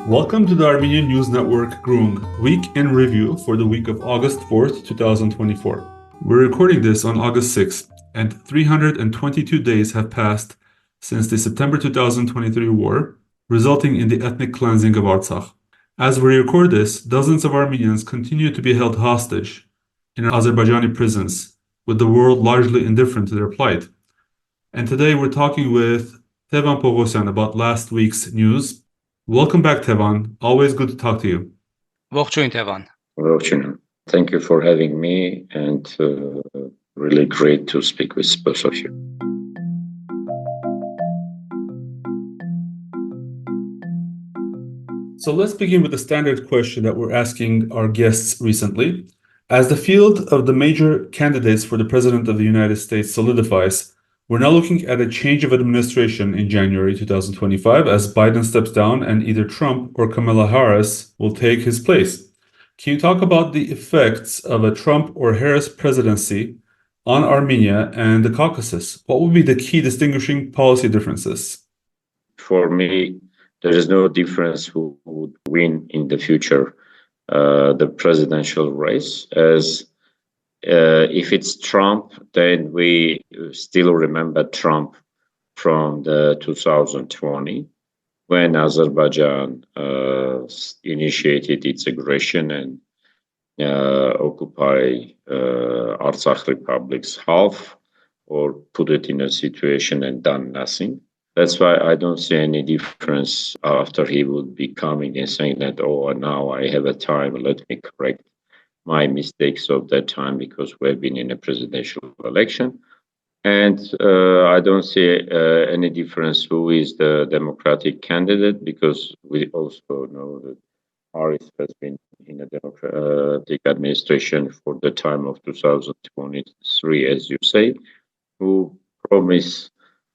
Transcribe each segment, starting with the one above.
Welcome to the Armenian News Network Groong Week in Review for the week of August 4th, 2024. We're recording this on August 6th, and 322 days have passed since the September 2023 war, resulting in the ethnic cleansing of Artsakh. As we record this, dozens of Armenians continue to be held hostage in Azerbaijani prisons, with the world largely indifferent to their plight. And today we're talking with Tevan Poghosyan about last week's news. Welcome back, Tevan. Always good to talk to you. Ողջույն, Tevan. Ողջույն. Thank you for having me, and really great to speak with both of you. So let's begin with the standard question that we're asking our guests recently. As the field of the major candidates for the President of the United States solidifies, we're now looking at a change of administration in January 2025 as Biden steps down and either Trump or Kamala Harris will take his place. Can you talk about the effects of a Trump or Harris presidency on Armenia and the Caucasus? What would be the key distinguishing policy differences? For me, there is no difference who would win in the future, the presidential race, as if it's Trump, then we still remember Trump from the 2020, when Azerbaijan initiated its aggression and occupy Artsakh Republic's half, or put it in a situation and done nothing. That's why I don't see any difference after he would be coming and saying that, oh, now I have a time, let me correct my mistakes of that time because we've been in a presidential election. And I don't see any difference who is the Democratic candidate, because we also know that Harris has been in a Democratic administration for the time of 2023, as you say, who promised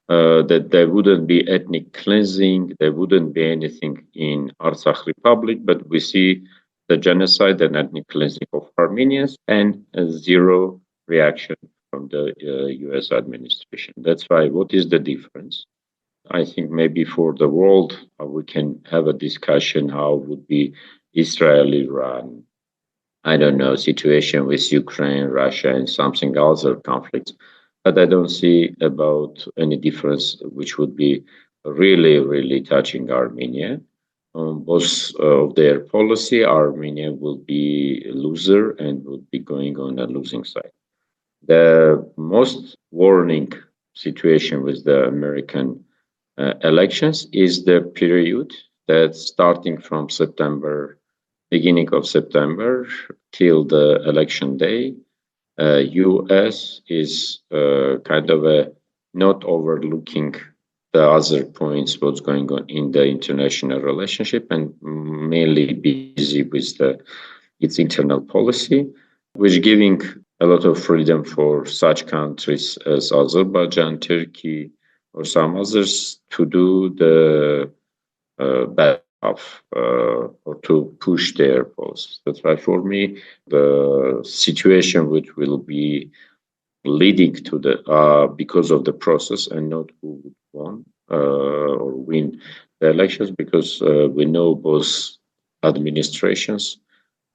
that there wouldn't be ethnic cleansing, there wouldn't be anything in Artsakh Republic, but we see the genocide and ethnic cleansing of Armenians and a zero reaction from the US administration. That's why, what is the difference? I think maybe for the world, we can have a discussion how would be Israel-Iran, I don't know, situation with Ukraine, Russia, and something else, or conflicts. But I don't see about any difference which would be really, really touching Armenia. On both of their policy, Armenia will be a loser and would be going on a losing side. The most warning situation with the American elections is the period that starting from September, beginning of September till the election day, US is kind of a not overlooking the other points, what's going on in the international relationship, and mainly busy with its internal policy, which giving a lot of freedom for such countries as Azerbaijan, Turkey, or some others to do the bad stuff or to push their policies. That's why, for me, the situation which will be leading to the because of the process and not who would won or win the elections, because we know both administrations,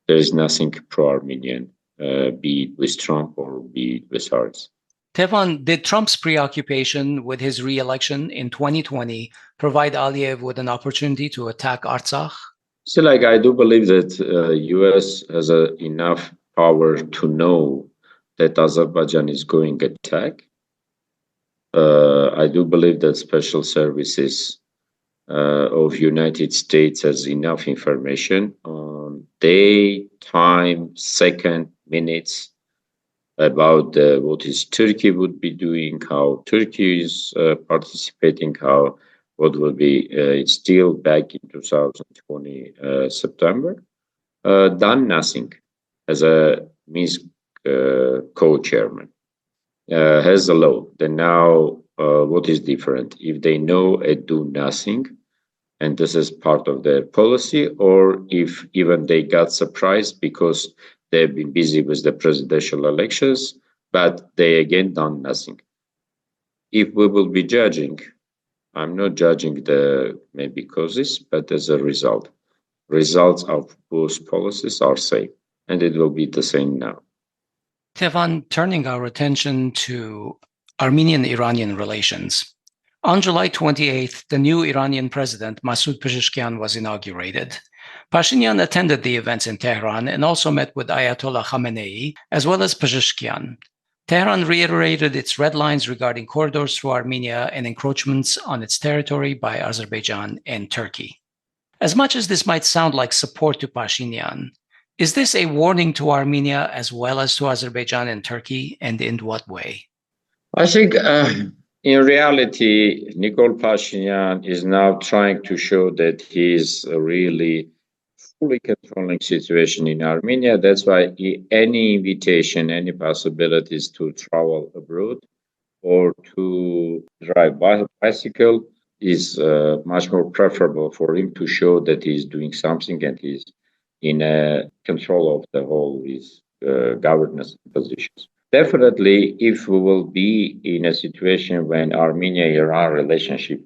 there is nothing pro-Armenian, be it with Trump or be it with Harris. Tevan, did Trump's preoccupation with his re-election in 2020 provide Aliyev with an opportunity to attack Artsakh? So, I do believe that US has enough power to know that Azerbaijan is going to attack. I do believe that special services of United States has enough information on day, time, second, minutes about what is Turkey would be doing, how Turkey is participating, how what will be still back in 2020 September, done nothing as a Minsk co-chairman, has a law. Then now what is different? If they know and do nothing, and this is part of their policy, or if even they got surprised because they've been busy with the presidential elections, but they again done nothing. If we will be judging, I'm not judging the maybe causes, but as a result. results of both policies are same, and it will be the same now. Tevan, turning our attention to Armenian-Iranian relations. On July 28th, the new Iranian president, Masoud Pezeshkian, was inaugurated. Pashinyan attended the events in Tehran and also met with Ayatollah Khamenei, as well as Pezeshkian. Tehran reiterated its red lines regarding corridors through Armenia and encroachments on its territory by Azerbaijan and Turkey. As much as this might sound like support to Pashinyan, is this a warning to Armenia as well as to Azerbaijan and Turkey, and in what way? I think in reality, Nikol Pashinyan is now trying to show that he is really fully controlling situation in Armenia. That's why any invitation, any possibilities to travel abroad or to drive bicycle is much more preferable for him to show that he's doing something and he's in control of the whole his governance positions. Definitely, if we will be in a situation when Armenia-Iran relationship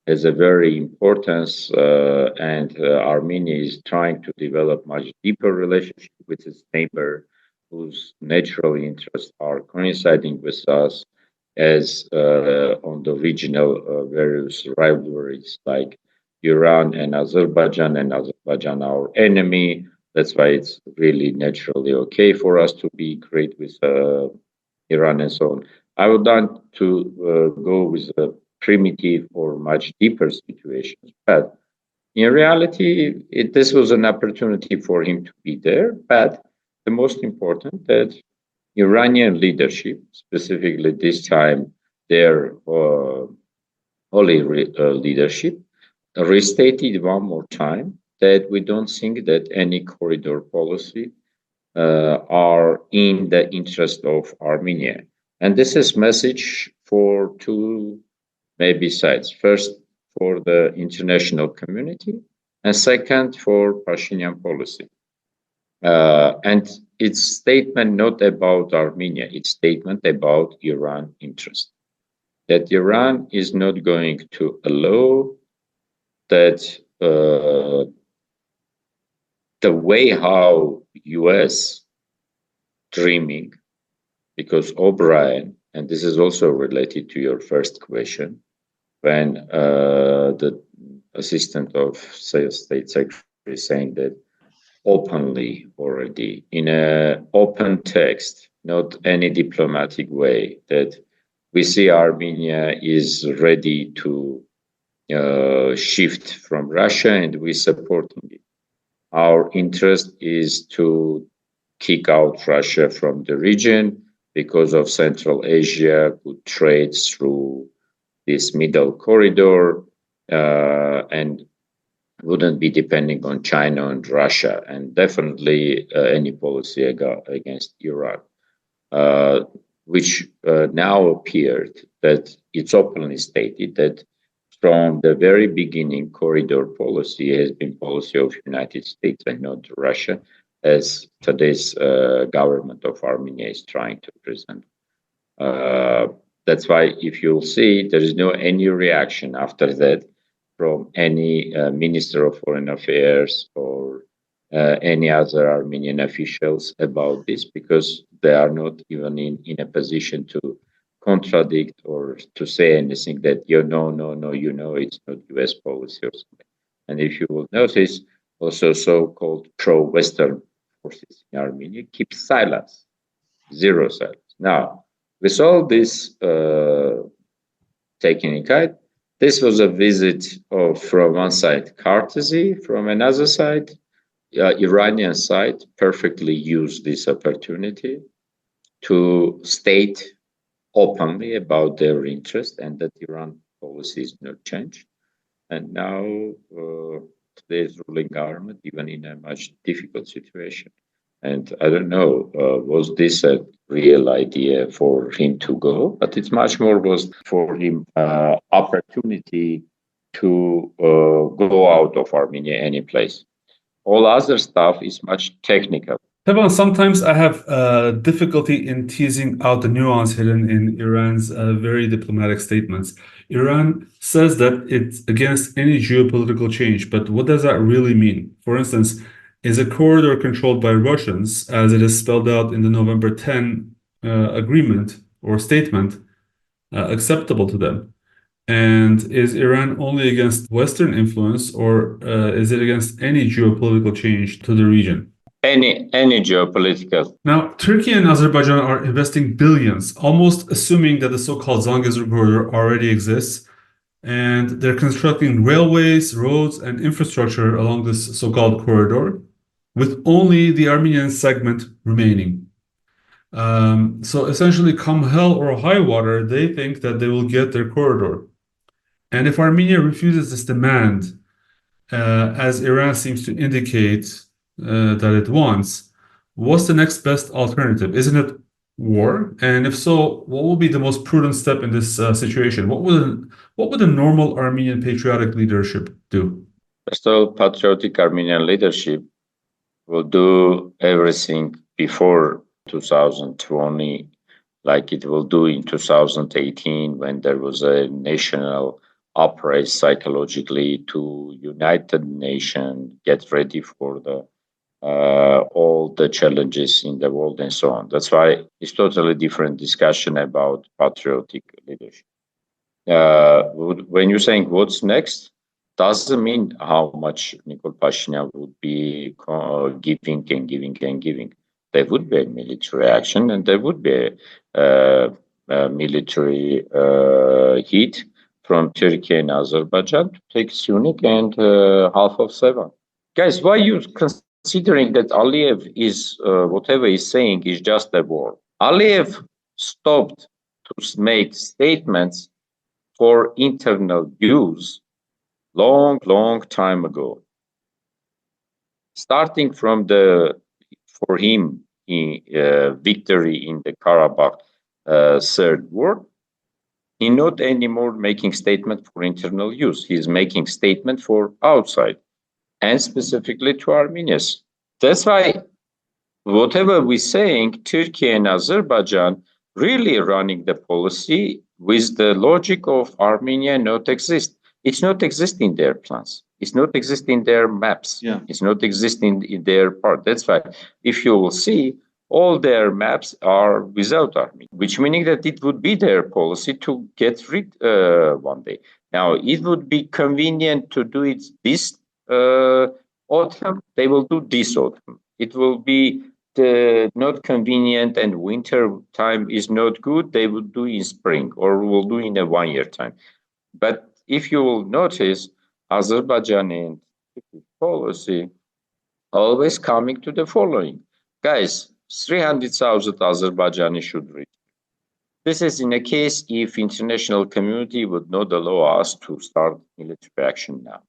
has a very importance and Armenia is trying to develop much deeper relationship with its neighbor whose natural interests are coinciding with us as on the regional various rivalries like Iran and Azerbaijan our enemy. That's why it's really naturally okay for us to be great with Iran and so on. I would like to go with a primitive or much deeper situations, but in reality, this was an opportunity for him to be there. But the most important that Iranian leadership, specifically this time their holy leadership, restated one more time that we don't think that any corridor policy are in the interest of Armenia. And this is message for two maybe sides. First, for the international community, and second, for Pashinyan policy. And it's statement not about Armenia, it's statement about Iran interest. That Iran is not going to allow that the way how US dreaming, because O'Brien, and this is also related to your first question, when the assistant of state secretary is saying that openly already in an open text, not any diplomatic way, that we see Armenia is ready to shift from Russia and we're supporting it. Our interest is to kick out Russia from the region because of Central Asia could trade through this middle corridor and wouldn't be depending on China and Russia, and definitely any policy against Iran, which now appeared that it's openly stated that from the very beginning, corridor policy has been policy of United States and not Russia, as today's government of Armenia is trying to present. That's why if you'll see, there is no any reaction after that from any Minister of Foreign Affairs or any other Armenian officials about this, because they are not even in a position to contradict or to say anything that, no, it's not US policy or something. And if you will notice, also so-called pro-Western forces in Armenia keep silence, zero silence. Now, with all this taken in account, this was a visit of, from one side, courtesy, from another side, Iranian side perfectly used this opportunity to state openly about their interest and that Iran policy is not changed. And now today's ruling government, even in a much difficult situation. And I don't know, was this a real idea for him to go? But it's much more was for him opportunity to go out of Armenia any place. All other stuff is much technical. Tevan, sometimes I have difficulty in teasing out the nuance hidden in Iran's very diplomatic statements. Iran says that it's against any geopolitical change, but what does that really mean? For instance, is a corridor controlled by Russians, as it is spelled out in the November 10 agreement or statement, acceptable to them? And is Iran only against Western influence, or is it against any geopolitical change to the region? Any geopolitical. Now, Turkey and Azerbaijan are investing billions, almost assuming that the so-called Zangezur corridor already exists, and they're constructing railways, roads, and infrastructure along this so-called corridor, with only the Armenian segment remaining. So essentially, come hell or high water, they think that they will get their corridor. And if Armenia refuses this demand, as Iran seems to indicate that it wants, what's the next best alternative? Isn't it war? And if so, what will be the most prudent step in this situation? What would a normal Armenian patriotic leadership do? First of all, patriotic Armenian leadership will do everything before 2020, like it will do in 2018, when there was a national uprising psychologically to unite the nation, get ready for the all the challenges in the world and so on. That's why it's totally different discussion about patriotic leadership. When you're saying what's next, doesn't mean how much Nikol Pashinyan would be giving and giving and giving. There would be a military action, and there would be a military hit from Turkey and Azerbaijan to take Sunik and half of Sevan. Guys, why you considering that Aliyev is whatever he's saying is just a war? Aliyev stopped to make statements for internal use long time ago. Starting from for him, victory in the Karabakh Third War, he's not anymore making statement for internal use. He's making statement for outside, and specifically to Armenians. That's why whatever we're saying, Turkey and Azerbaijan really running the policy with the logic of Armenia not exist. It's not existing in their plans. It's not existing in their maps. Yeah. It's not existing in their part. That's why if you will see, all their maps are without Armenia, which meaning that it would be their policy to get rid one day. Now, it would be convenient to do it this autumn. They will do this autumn. It will be not convenient, and winter time is not good. They will do in spring, or will do in a 1 year time. But if you will notice, Azerbaijan and policy always coming to the following. Guys, 300,000 Azerbaijanis should reach. This is in a case if international community would not allow us to start military action now.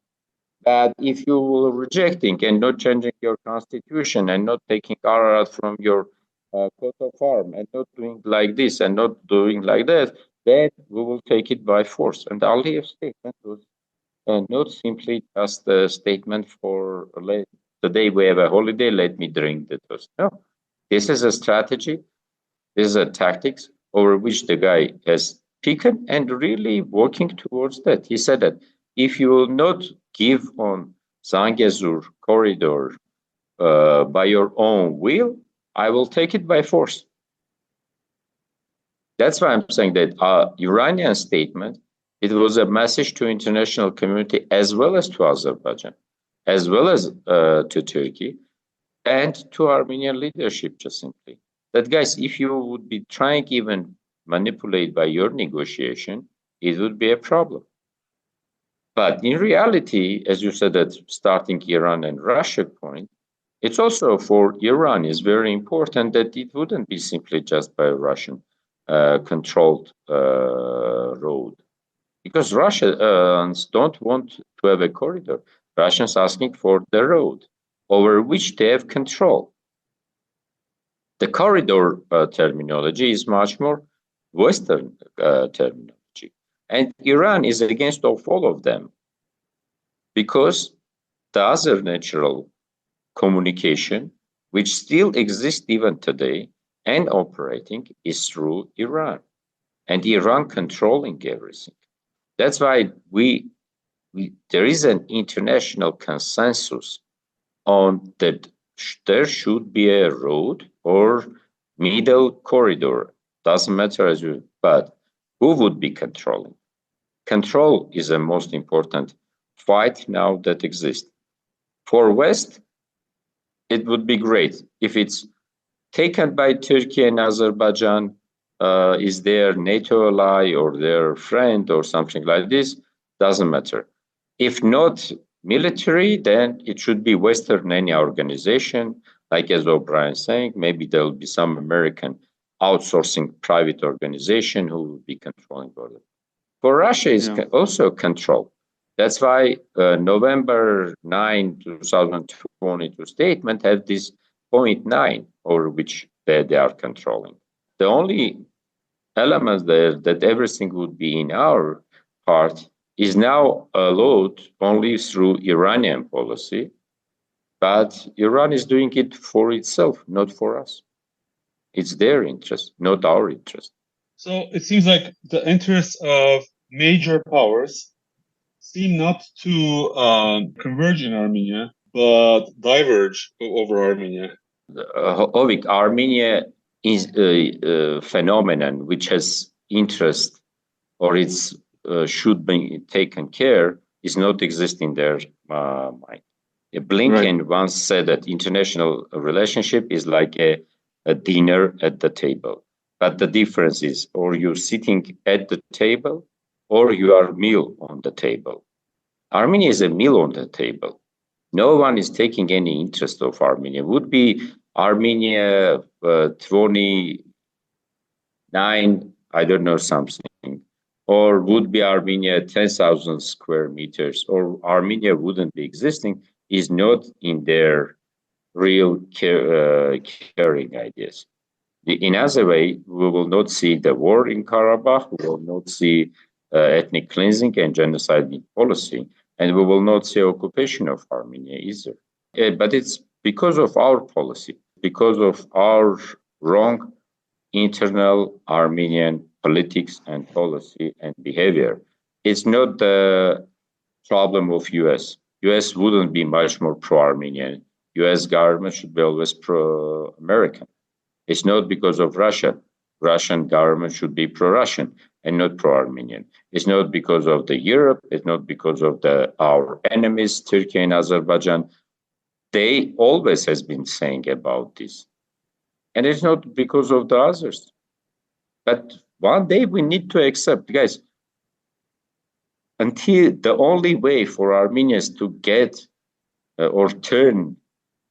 But if you will rejecting and not changing your constitution and not taking Ararat from your coat of arms and not doing like this and not doing like that, then we will take it by force. And the Aliyev statement was not simply just a statement for the day we have a holiday, let me drink the toast. No, this is a strategy, this is a tactics over which the guy has taken and really working towards that. He said that if you will not give on Zangezur corridor by your own will, I will take it by force. That's why I'm saying that Iranian statement, it was a message to international community as well as to Azerbaijan, as well as to Turkey, and to Armenian leadership, just simply. That, guys, if you would be trying even manipulate by your negotiation, it would be a problem. But in reality, as you said, that starting Iran and Russia point, it's also for Iran is very important that it wouldn't be simply just by Russian controlled road. Because Russians don't want to have a corridor. Russians asking for the road over which they have control. The corridor terminology is much more Western terminology. And Iran is against all of them because the other natural communication which still exists even today and operating, is through Iran, and Iran controlling everything. That's why there is an international consensus on that there should be a road or middle corridor. Doesn't matter as you, but who would be controlling? Control is the most important fight now that exists. For West, it would be great if it's taken by Turkey and Azerbaijan, is their NATO ally or their friend or something like this, doesn't matter. If not military, then it should be Western any organization, like as O'Brien saying, maybe there'll be some American outsourcing private organization who will be controlling border. For Russia is also control. That's why November 9, 2022 statement had this 0.9, or which they are controlling. The only element there that everything would be in our part is now allowed only through Iranian policy, but Iran is doing it for itself, not for us. It's their interest, not our interest. So it seems like the interests of major powers seem not to converge in Armenia, but diverge over Armenia. Hovik, Armenia is a phenomenon which has interest, or it's should be taken care, is not exist in their mind. Blinken once said that international relationship is like a dinner at the table. But the difference is, or you're sitting at the table, or you are meal on the table. Armenia is a meal on the table. No one is taking any interest of Armenia. Would be Armenia 29, I don't know, something, or would be Armenia 10,000 square meters, or Armenia wouldn't be existing, is not in their real caring ideas. In other way, we will not see the war in Karabakh, we will not see ethnic cleansing and genocide policy, and we will not see occupation of Armenia either. But it's because of our policy, because of our wrong internal Armenian politics and policy and behavior. It's not the problem of US. US wouldn't be much more pro-Armenian. US government should be always pro-American. It's not because of Russia. Russian government should be pro-Russian and not pro-Armenian. It's not because of the Europe. It's not because of our enemies, Turkey and Azerbaijan. They always has been saying about this. And it's not because of the others. But one day we need to accept, guys, until the only way for Armenians to get or turn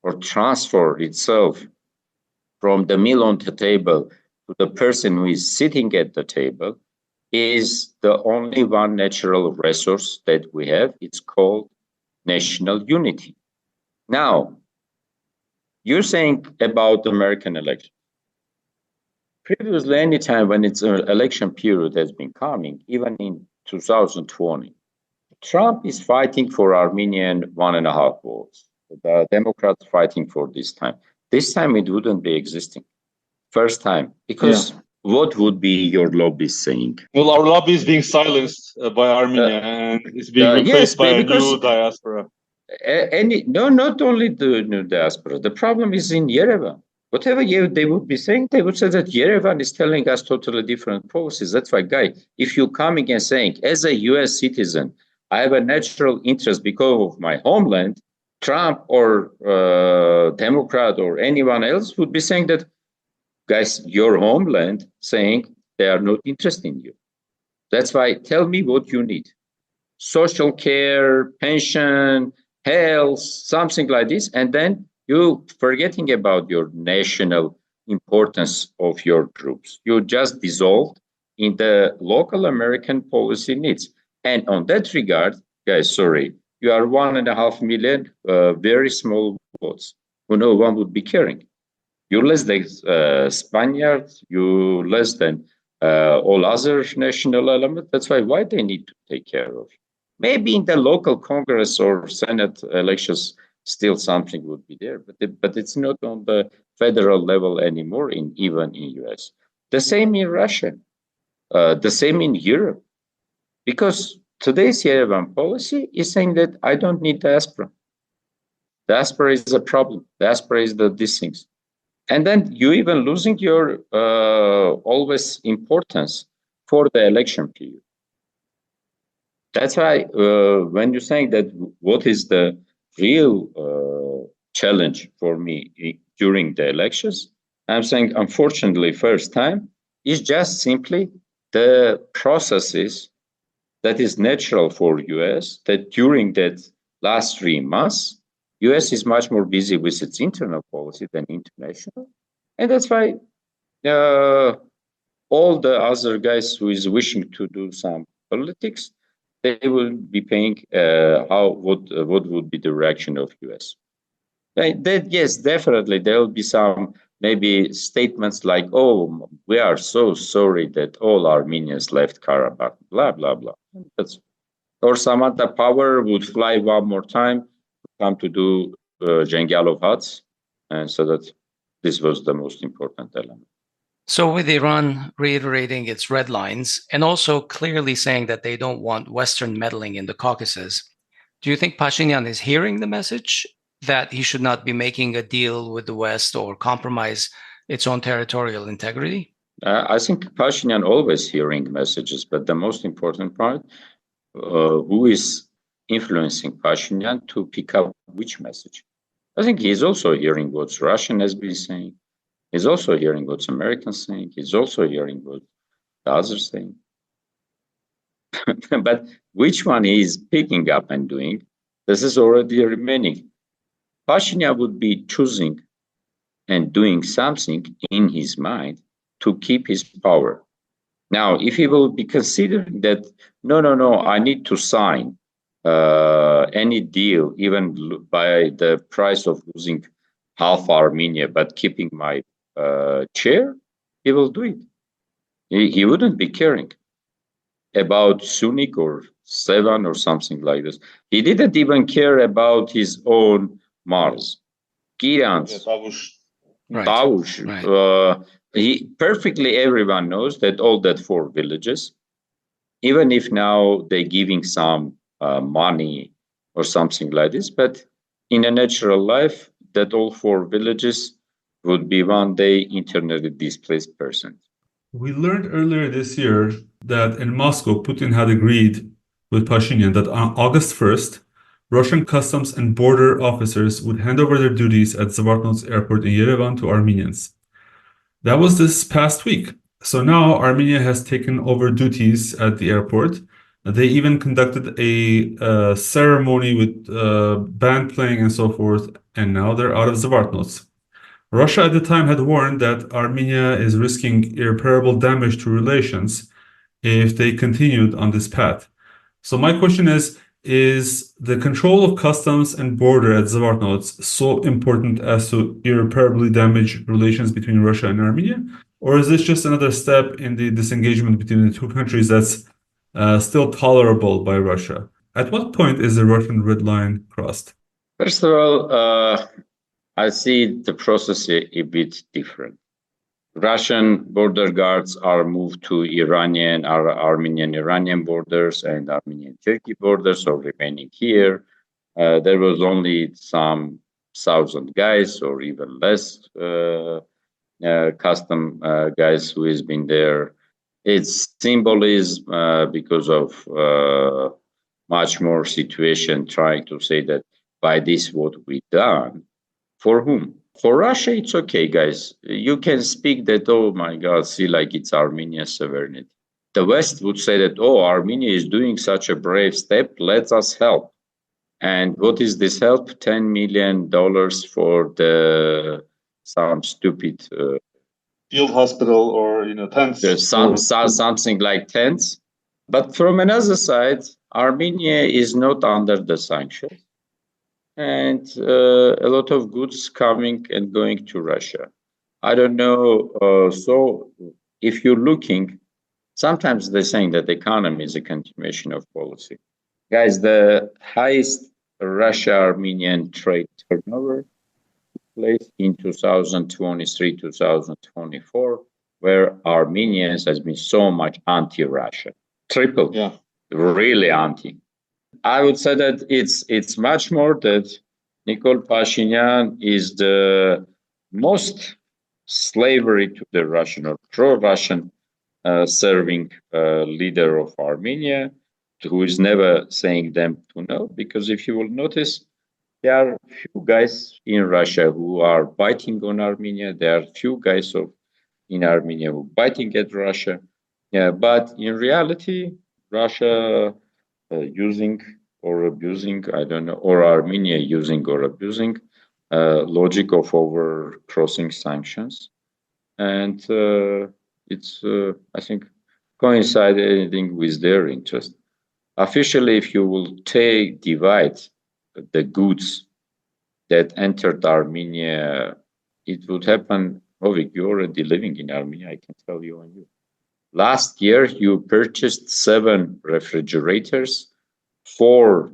or transfer itself from the meal on the table to the person who is sitting at the table is the only one natural resource that we have. It's called national unity. Now, you're saying about the American election. Previously, any time when it's an election period has been coming, even in 2020, Trump is fighting for Armenian 1.5 votes. The Democrats fighting for this time. This time it wouldn't be existing. First time. Because what would be your lobby saying? Well, our lobby is being silenced by Armenia and it's being replaced by a new diaspora. No, not only the new diaspora. The problem is in Yerevan. Whatever they would be saying, they would say that Yerevan is telling us totally different policies. That's why, guy, if you coming and saying, as a US citizen, I have a natural interest because of my homeland, Trump or Democrat or anyone else would be saying that, guys, your homeland, saying they are not interested in you. That's why, tell me what you need. Social care, pension, health, something like this, and then you forgetting about your national importance of your groups. You just dissolved in the local American policy needs. And on that regard, guys, sorry, you are 1.5 million very small votes who no one would be caring. You're less than Spaniards, you're less than all other national elements. That's why they need to take care of. Maybe in the local Congress or Senate elections, still something would be there, but it's not on the federal level anymore, even in US. The same in Russia, the same in Europe, because today's Yerevan policy is saying that I don't need diaspora. Diaspora is a problem. Diaspora is these things. And then you even losing your always importance for the election period. That's why when you're saying that what is the real challenge for me during the elections, I'm saying, unfortunately, first time is just simply the processes that is natural for US, that during that last 3 months, US is much more busy with its internal policy than international. And that's why all the other guys who is wishing to do some politics, they will be paying what would be the reaction of US. Yes, definitely there will be some maybe statements like, oh, we are so sorry that all Armenians left Karabakh, blah, blah, blah. Or some other power would fly one more time, come to do Jengalov huts, and so that this was the most important element. So with Iran reiterating its red lines and also clearly saying that they don't want Western meddling in the Caucasus, do you think Pashinyan is hearing the message that he should not be making a deal with the West or compromise its own territorial integrity? I think Pashinyan always hearing messages, but the most important part, who is influencing Pashinyan to pick up which message? I think he's also hearing what Russian has been saying. He's also hearing what Americans saying. He's also hearing what the others saying. But which one he is picking up and doing, this is already remaining. Pashinyan would be choosing and doing something in his mind to keep his power. Now, if he will be considering that, no, I need to sign any deal, even by the price of losing half Armenia, but keeping my chair, he will do it. He wouldn't be caring about Sunik or Sevan or something like this. He didn't even care about his own Mars. Kirans, Tavush. He perfectly, everyone knows that all that 4 villages, even if now they're giving some money or something like this, but in a natural life, that all 4 villages would be one day internally displaced person. We learned earlier this year that in Moscow, Putin had agreed with Pashinyan that on August 1st, Russian customs and border officers would hand over their duties at Zvartnots airport in Yerevan to Armenians. That was this past week. So now Armenia has taken over duties at the airport. They even conducted a ceremony with band playing and so forth, and now they're out of Zvartnots. Russia at the time had warned that Armenia is risking irreparable damage to relations if they continued on this path. So my question is the control of customs and border at Zvartnots so important as to irreparably damage relations between Russia and Armenia? Or is this just another step in the disengagement between the two countries that's still tolerable by Russia? At what point is the Russian red line crossed? First of all, I see the process a bit different. Russian border guards are moved to Armenian-Iranian borders and Armenian-Turkey borders, so remaining here. There was only some 1,000 guys or even less custom guys who has been there. Its symbolism because of much more situation trying to say that by this what we done. For whom? For Russia, it's okay, guys. You can speak that, oh my God, see, like it's Armenia's sovereignty. The West would say that, oh, Armenia is doing such a brave step, let us help. And what is this help? $10 million for some stupid field hospital or tents. Something like tents. But from another side, Armenia is not under the sanctions. And a lot of goods coming and going to Russia. I don't know. So if you're looking, sometimes they're saying that the economy is a continuation of policy. Guys, the highest Russia-Armenian trade turnover place in 2023-2024, where Armenians has been so much anti-Russia, triple, really anti. I would say that it's much more that Nikol Pashinyan is the most slavery to the Russian or pro-Russian serving leader of Armenia, who is never saying them to no, because if you will notice, there are few guys in Russia who are biting on Armenia. There are few guys in Armenia who are biting at Russia. Yeah, but in reality, Russia using or abusing, I don't know, or Armenia using or abusing logic of over crossing sanctions. And it's, I think, coinciding with their interest. Officially, if you will divide the goods that entered Armenia, it would happen. Hovik, you're already living in Armenia, I can tell you on you. Last year, you purchased 7 refrigerators, 4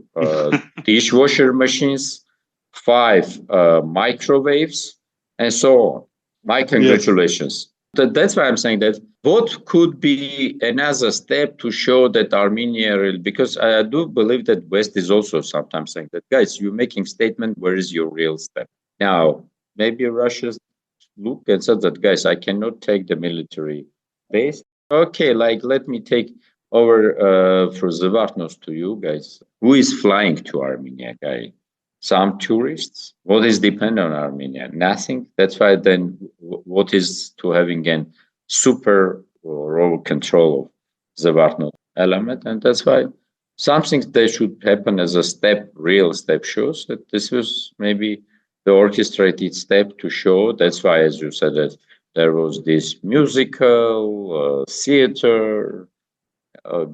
dishwasher machines, 5 microwaves, and so on. My congratulations. Yes. That's why I'm saying that what could be another step to show that Armenia, because I do believe that West is also sometimes saying that, guys, you're making statement, where is your real step? Now, maybe Russia look and said that, guys, I cannot take the military base. Okay, like, let me take over for Zvartnos to you guys. Who is flying to Armenia, guy? Some tourists. What is dependent on Armenia? Nothing. That's why then what is to having a super role control of Zvartnos element? And that's why something that should happen as a step, real step, shows that this was maybe the orchestrated step to show. That's why, as you said, that there was this musical, theater,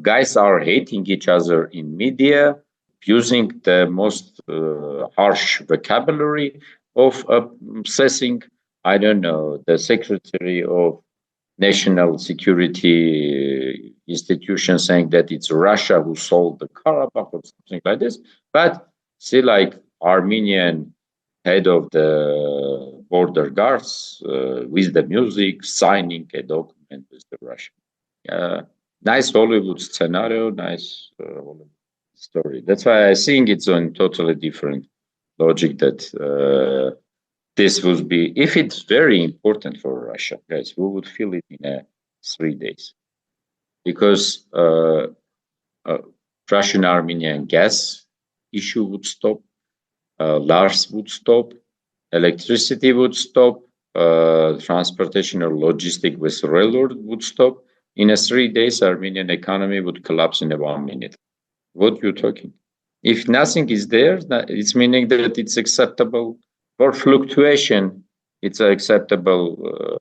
guys are hating each other in media, using the most harsh vocabulary of assessing, I don't know, the Secretary of National Security institution saying that it's Russia who sold the Karabakh or something like this. But see, like Armenian head of the border guards with the music, signing a document with the Russian. Nice Hollywood scenario, nice Hollywood story. That's why I think it's on totally different logic that this would be, if it's very important for Russia, guys, we would feel it in 3 days. Because Russian-Armenian gas issue would stop, Lars would stop, electricity would stop, transportation or logistic with railroad would stop. In 3 days, Armenian economy would collapse in 1 minute. What you're talking? If nothing is there, it's meaning that it's acceptable for fluctuation. It's an acceptable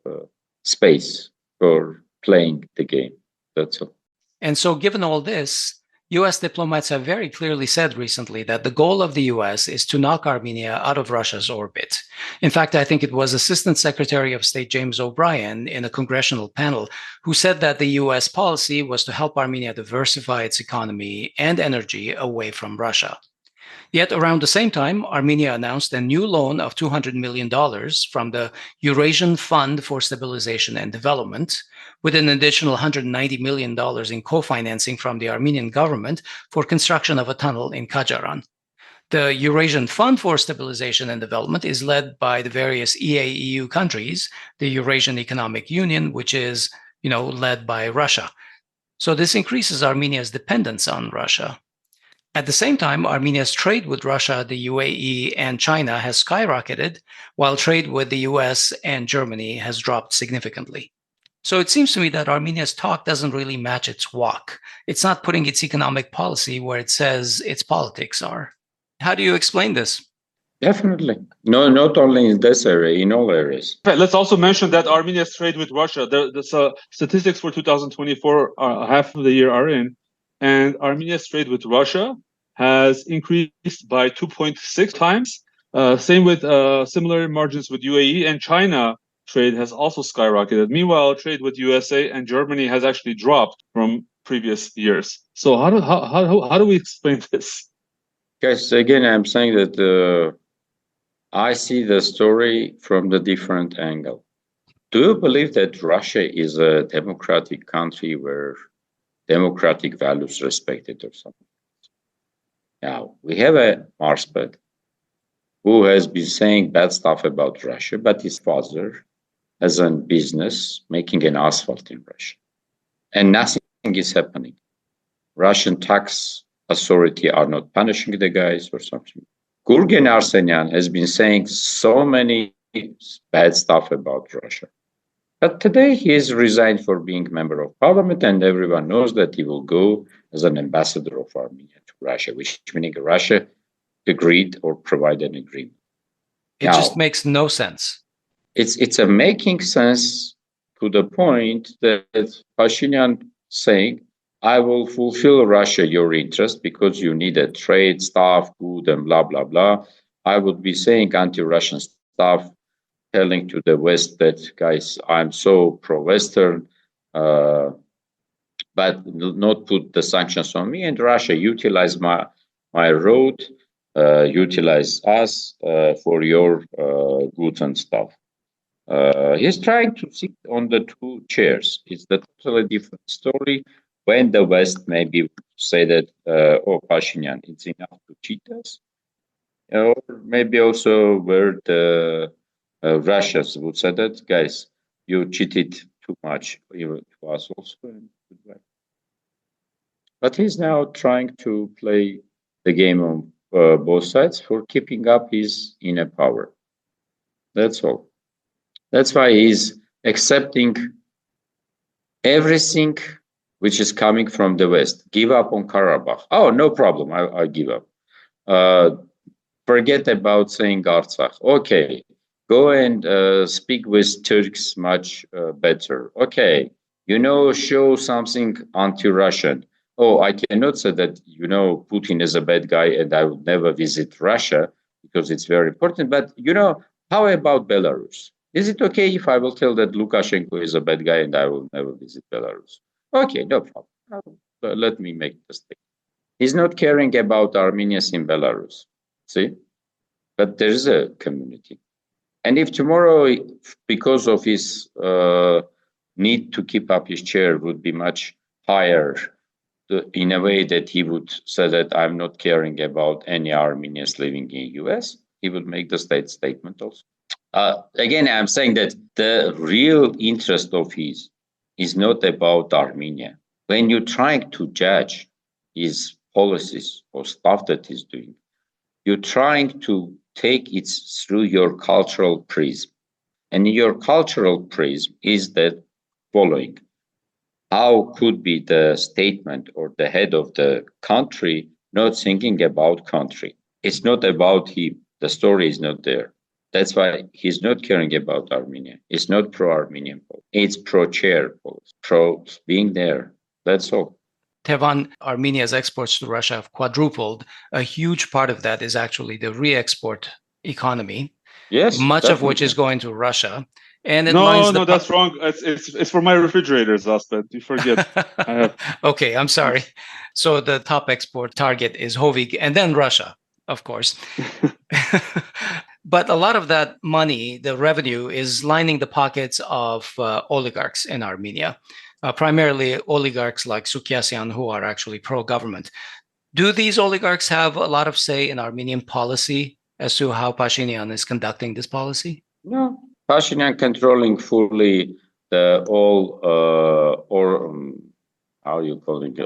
space for playing the game. That's all. And so, given all this, U.S. diplomats have very clearly said recently that the goal of the U.S. is to knock Armenia out of Russia's orbit. In fact, I think it was Assistant Secretary of State James O'Brien in a congressional panel who said that the U.S. policy was to help Armenia diversify its economy and energy away from Russia. Yet around the same time, Armenia announced a new loan of $200 million from the Eurasian Fund for Stabilization and Development, with an additional $190 million in co-financing from the Armenian government for construction of a tunnel in Kajaran. The Eurasian Fund for Stabilization and Development is led by the various EAEU countries, the Eurasian Economic Union, which is, led by Russia. So this increases Armenia's dependence on Russia. At the same time, Armenia's trade with Russia, the UAE, and China has skyrocketed, while trade with the US and Germany has dropped significantly. So it seems to me that Armenia's talk doesn't really match its walk. It's not putting its economic policy where it says its politics are. How do you explain this? Definitely. No, not only in this area, in all areas. Let's also mention that Armenia's trade with Russia, the statistics for 2024, half of the year are in, and Armenia's trade with Russia has increased by 2.6 times. Same with similar margins with UAE, and China trade has also skyrocketed. Meanwhile, trade with USA and Germany has actually dropped from previous years. So how do we explain this? Guys, again, I'm saying that I see the story from the different angle. Do you believe that Russia is a democratic country where democratic values respected or something? Now, we have a Asbed who has been saying bad stuff about Russia, but his father has a business making an asphalt in Russia. And nothing is happening. Russian tax authority are not punishing the guys or something. Gurgen Arsenyan has been saying so many bad stuff about Russia. But today he is resigned for being member of parliament, and everyone knows that he will go as an ambassador of Armenia to Russia, which meaning Russia agreed or provided an agreement. It just makes no sense. It's a making sense to the point that Pashinyan saying, I will fulfill Russia your interest because you need a trade stuff, good and blah, blah, blah. I would be saying anti-Russian stuff, telling to the West that, guys, I'm so pro-Western, but not put the sanctions on me. And Russia utilize my road, utilize us for your goods and stuff. He's trying to sit on the two chairs. It's a totally different story. When the West maybe say that, oh, Pashinyan, it's enough to cheat us. Or maybe also where the Russians would say that, guys, you cheated too much, even to us also. But he's now trying to play the game on both sides for keeping up his inner power. That's all. That's why he's accepting everything which is coming from the West. Give up on Karabakh. Oh, no problem. I give up. Forget about saying Artsakh. Okay, go and speak with Turks much better. Okay, show something anti-Russian. Oh, I cannot say that, Putin is a bad guy and I would never visit Russia because it's very important. But, how about Belarus? Is it okay if I will tell that Lukashenko is a bad guy and I will never visit Belarus? Okay, no problem. Let me make the statement. He's not caring about Armenians in Belarus. See? But there is a community. And if tomorrow, because of his need to keep up his chair, would be much higher in a way that he would say that I'm not caring about any Armenians living in US, he would make the statement also. Again, I'm saying that the real interest of his is not about Armenia. When you're trying to judge his policies or stuff that he's doing, you're trying to take it through your cultural prism. And your cultural prism is the following. How could be the statement or the head of the country not thinking about country? It's not about him. The story is not there. That's why he's not caring about Armenia. It's not pro-Armenian policy. It's pro-chair policy, pro being there. That's all. Tevan, Armenia's exports to Russia have quadrupled. A huge part of that is actually the re-export economy. Yes, much definitely. of which is going to Russia. And it no, that's wrong. It's for my refrigerators, Asbed. You forget. Okay, I'm sorry. So the top export target is Hovik and then Russia, of course. But a lot of that money, the revenue, is lining the pockets of oligarchs in Armenia, primarily oligarchs like Sukyasyan, who are actually pro-government. Do these oligarchs have a lot of say in Armenian policy as to how Pashinyan is conducting this policy? No, Pashinyan controlling fully the how you call it,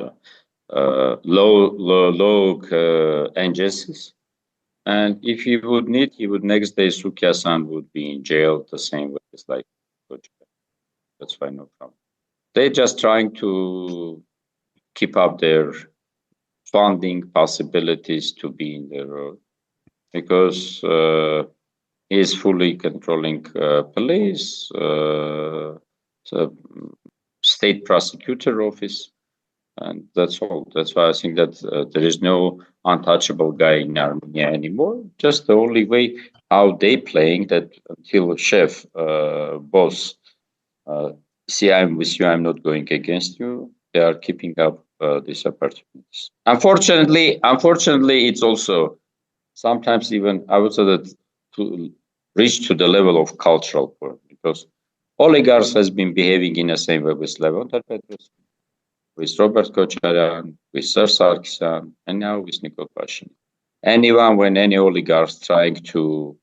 low agencies. And if he would need, he would next day Sukyasyan would be in jail the same way as like that's why no problem. They're just trying to keep up their funding possibilities to be in the road because he is fully controlling police, the state prosecutor office, and that's all. That's why I think that there is no untouchable guy in Armenia anymore. Just the only way how they playing that until chef, boss, see, I'm with you, I'm not going against you. They are keeping up these opportunities. Unfortunately, it's also sometimes even, I would say, that to reach to the level of cultural point, because oligarchs has been behaving in the same way with Levon Terpetros, with Robert Kocharian, with Sir Sarkisyan, and now with Nikol Pashinyan. Anyone, when any oligarch trying to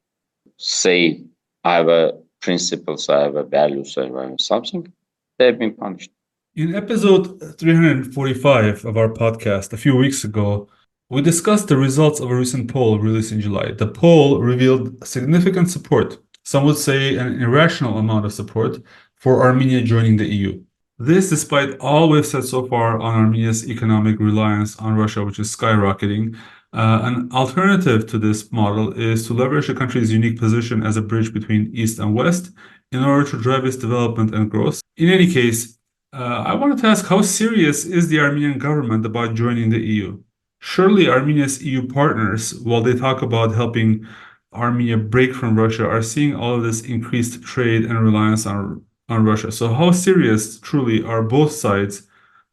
say, I have a principles, I have a values, I have something, they've been punished. In episode 345 of our podcast a few weeks ago, we discussed the results of a recent poll released in July. The poll revealed significant support, some would say an irrational amount of support, for Armenia joining the EU. This despite all we've said so far on Armenia's economic reliance on Russia, which is skyrocketing. An alternative to this model is to leverage the country's unique position as a bridge between East and West in order to drive its development and growth. In any case, I wanted to ask, how serious is the Armenian government about joining the EU? Surely Armenia's EU partners, while they talk about helping Armenia break from Russia, are seeing all of this increased trade and reliance on Russia. So how serious truly are both sides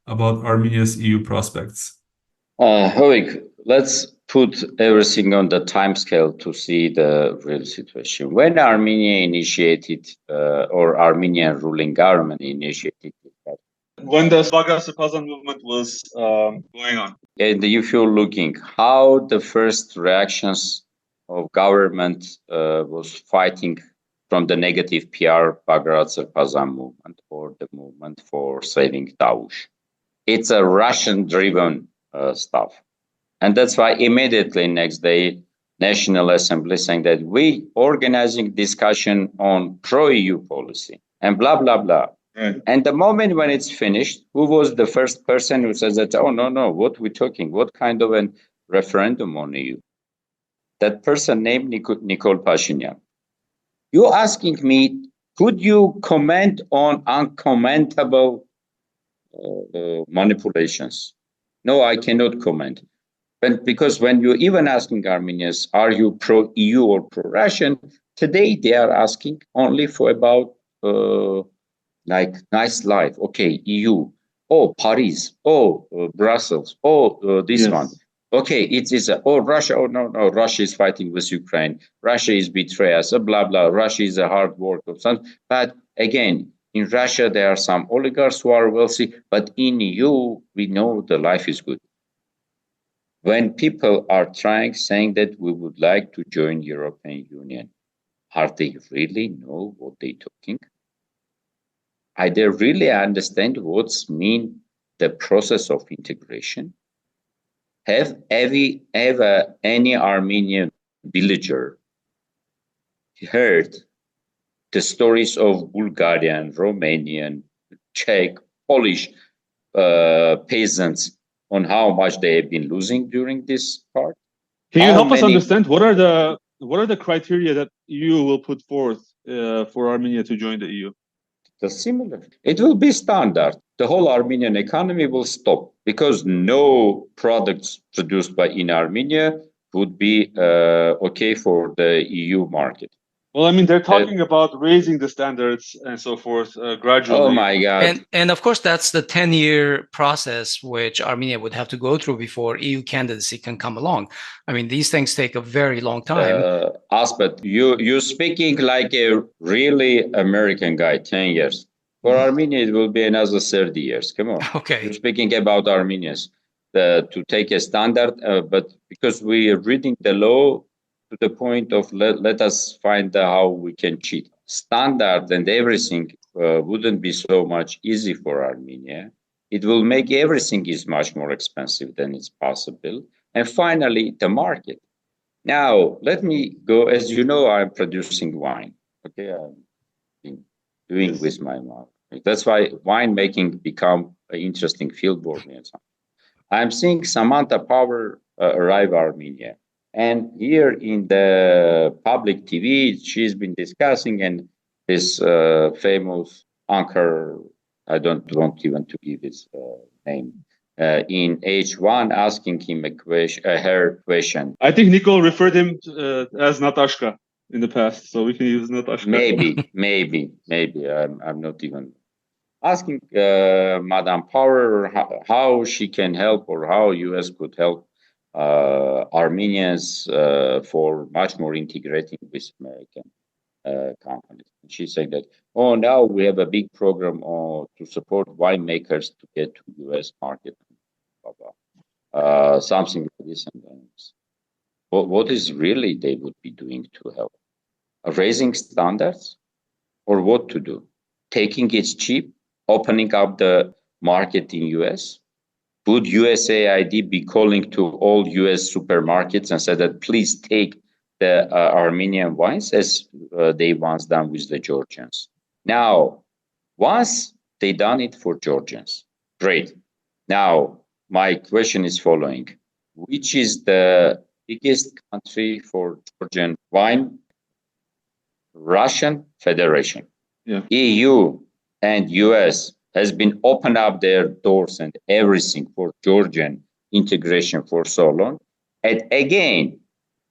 about Armenia's EU prospects? Hovik, let's put everything on the timescale to see the real situation. When Armenia initiated, or Armenian ruling government initiated, when the Srbazan movement was going on. And if you're looking how the first reactions of government was fighting from the negative PR Bagrat-Srbazan movement, or the movement for saving Tavush. It's a Russian-driven stuff. And that's why immediately next day, National Assembly saying that we organizing discussion on pro-EU policy and blah, blah, blah. Right. And the moment when it's finished, who was the first person who says that, oh, no, what we're talking, what kind of a referendum on EU? That person named Nikol Pashinyan. You're asking me, could you comment on uncommentable manipulations? No, I cannot comment. Because when you're even asking Armenians, are you pro-EU or pro-Russian? Today they are asking only for about like nice life. Okay, EU. Oh, Paris. Oh, Brussels. Oh, this Yes. one. Okay, it is. Russia. Oh, no, Russia is fighting with Ukraine. Russia is betrayal. So blah, blah. Russia is a hard worker. But again, in Russia, there are some oligarchs who are wealthy. But in EU, we know the life is good. When people are saying that we would like to join European Union, are they really know what they're talking? Are they really understand what's mean the process of integration? Have ever any Armenian villager heard the stories of Bulgarian, Romanian, Czech, Polish peasants on how much they have been losing during this part? Can you help us understand what are the criteria that EU will put forth for Armenia to join the EU? The similar. It will be standard. The whole Armenian economy will stop because no products produced in Armenia would be okay for the EU market. Well, I mean, they're talking about raising the standards and so forth gradually. Oh my God. And of course, that's the 10-year process which Armenia would have to go through before EU candidacy can come along. I mean, these things take a very long time. Asbed, you're speaking like a really American guy, 10 years. For Armenia, it will be another 30 years. Come on. Okay. You're speaking about Armenians to take a standard, but because we are reading the law to the point of let us find how we can cheat. Standard and everything wouldn't be so much easy for Armenia. It will make everything is much more expensive than it's possible. And finally, the market. Now, let me go. As you know, I'm producing wine. Okay, I've been doing with my mouth. That's why winemaking become an interesting field for me. I'm seeing Samantha Power arrive Armenia. And here in the public TV, she's been discussing, and this famous anchor, I don't want even to give his name, in H1 asking him her question. I think Nikol referred him as Natashka in the past, so we can use Natashka. Maybe. I'm not even. asking Madame Power how she can help or how US could help Armenians for much more integrating with American companies. And she said that, oh, now we have a big program to support winemakers to get to US market, blah, blah. Something like this. And then what is really they would be doing to help? Raising standards or what to do? Taking it cheap, opening up the market in US? Would USAID be calling to all US supermarkets and say that please take the Armenian wines as they once done with the Georgians? Now, once they done it for Georgians, great. Now, my question is following. Which is the biggest country for Georgian wine? Russian Federation. Yeah. EU and US has been opened up their doors and everything for Georgian integration for so long. And again,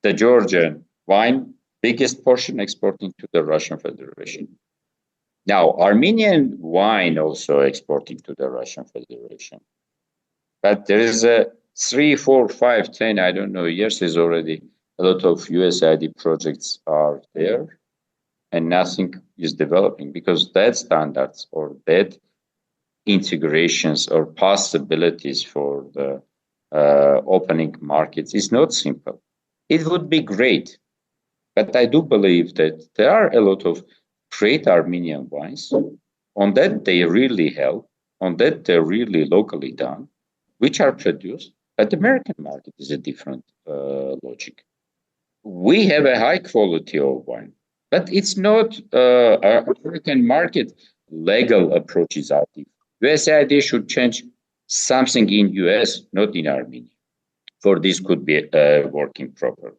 the Georgian wine, biggest portion exporting to the Russian Federation. Now, Armenian wine also exporting to the Russian Federation. But there is a 3, 4, 5, 10, I don't know, years is already a lot of USAID projects are there and nothing is developing because that standards or that integrations or possibilities for the opening markets is not simple. It would be great, but I do believe that there are a lot of great Armenian wines. On that, they really help. On that, they're really locally done, which are produced. But the American market is a different logic. We have a high quality of wine, but it's not our American market. Legal approaches are different. USAID should change something in US, not in Armenia, for this could be working properly.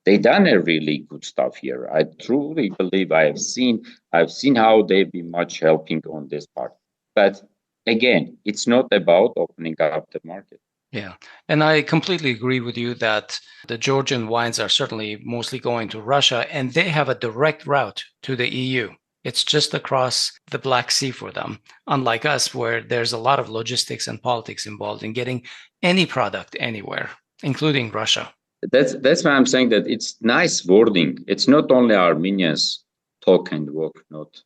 They done a really good stuff here. I truly believe I've seen how they've been much helping on this part. But again, it's not about opening up the market. Yeah, and I completely agree with you that the Georgian wines are certainly mostly going to Russia, and they have a direct route to the EU. It's just across the Black Sea for them, unlike us, where there's a lot of logistics and politics involved in getting any product anywhere, including Russia. That's why I'm saying that it's nice wording. It's not only Armenians talk and walk, not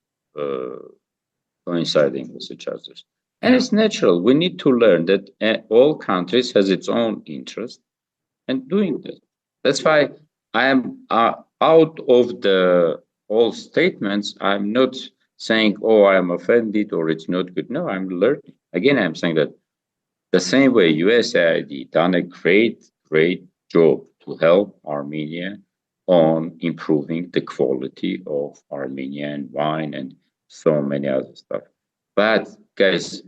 coinciding with each other. And it's natural. We need to learn that all countries has its own interest and doing that. That's why I am out of the all statements. I'm not saying, oh, I am offended or it's not good. No, I'm learning. Again, I'm saying that the same way USAID done a great job to help Armenia on improving the quality of Armenian wine and so many other stuff. But guys,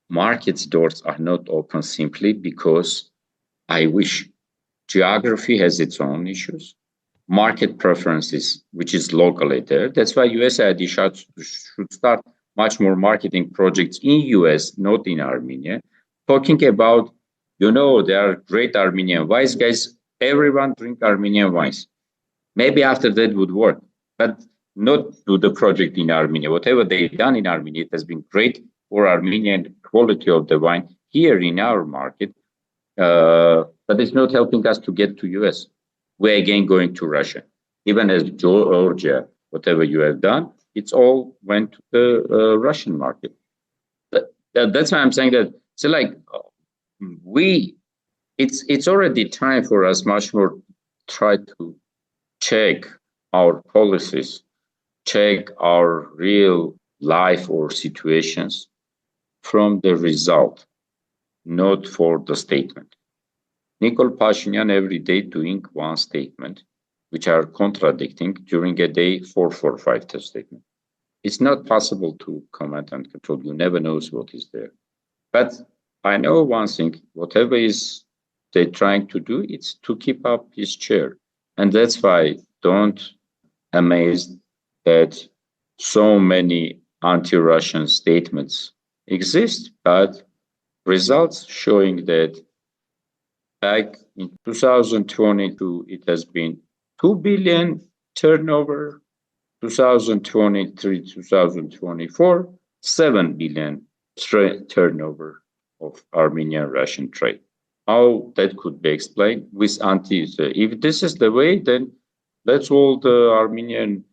markets doors are not open simply because I wish. Geography has its own issues. Market preferences, which is locally there. That's why USAID should start much more marketing projects in US, not in Armenia. Talking about, there are great Armenian wines, guys. Everyone drink Armenian wines. Maybe after that would work, but not do the project in Armenia. Whatever they've done in Armenia, it has been great for Armenian quality of the wine here in our market, but it's not helping us to get to US. We're again going to Russia. Even as Georgia, whatever you have done, it's all went to the Russian market. But that's why I'm saying that. So it's already time for us much more try to check our policies, check our real life or situations from the result, not for the statement. Nikol Pashinyan every day doing one statement, which are contradicting during a day 4, 5 statement. It's not possible to comment and control. You never know what is there. But I know one thing, whatever is they're trying to do, it's to keep up his chair. And that's why don't amazed that so many anti-Russian statements exist, but results showing that back in 2022, it has been 2 billion turnover, 2023, 2024, 7 billion turnover of Armenian-Russian trade. How that could be explained with if this is the way, then that's all the Armenian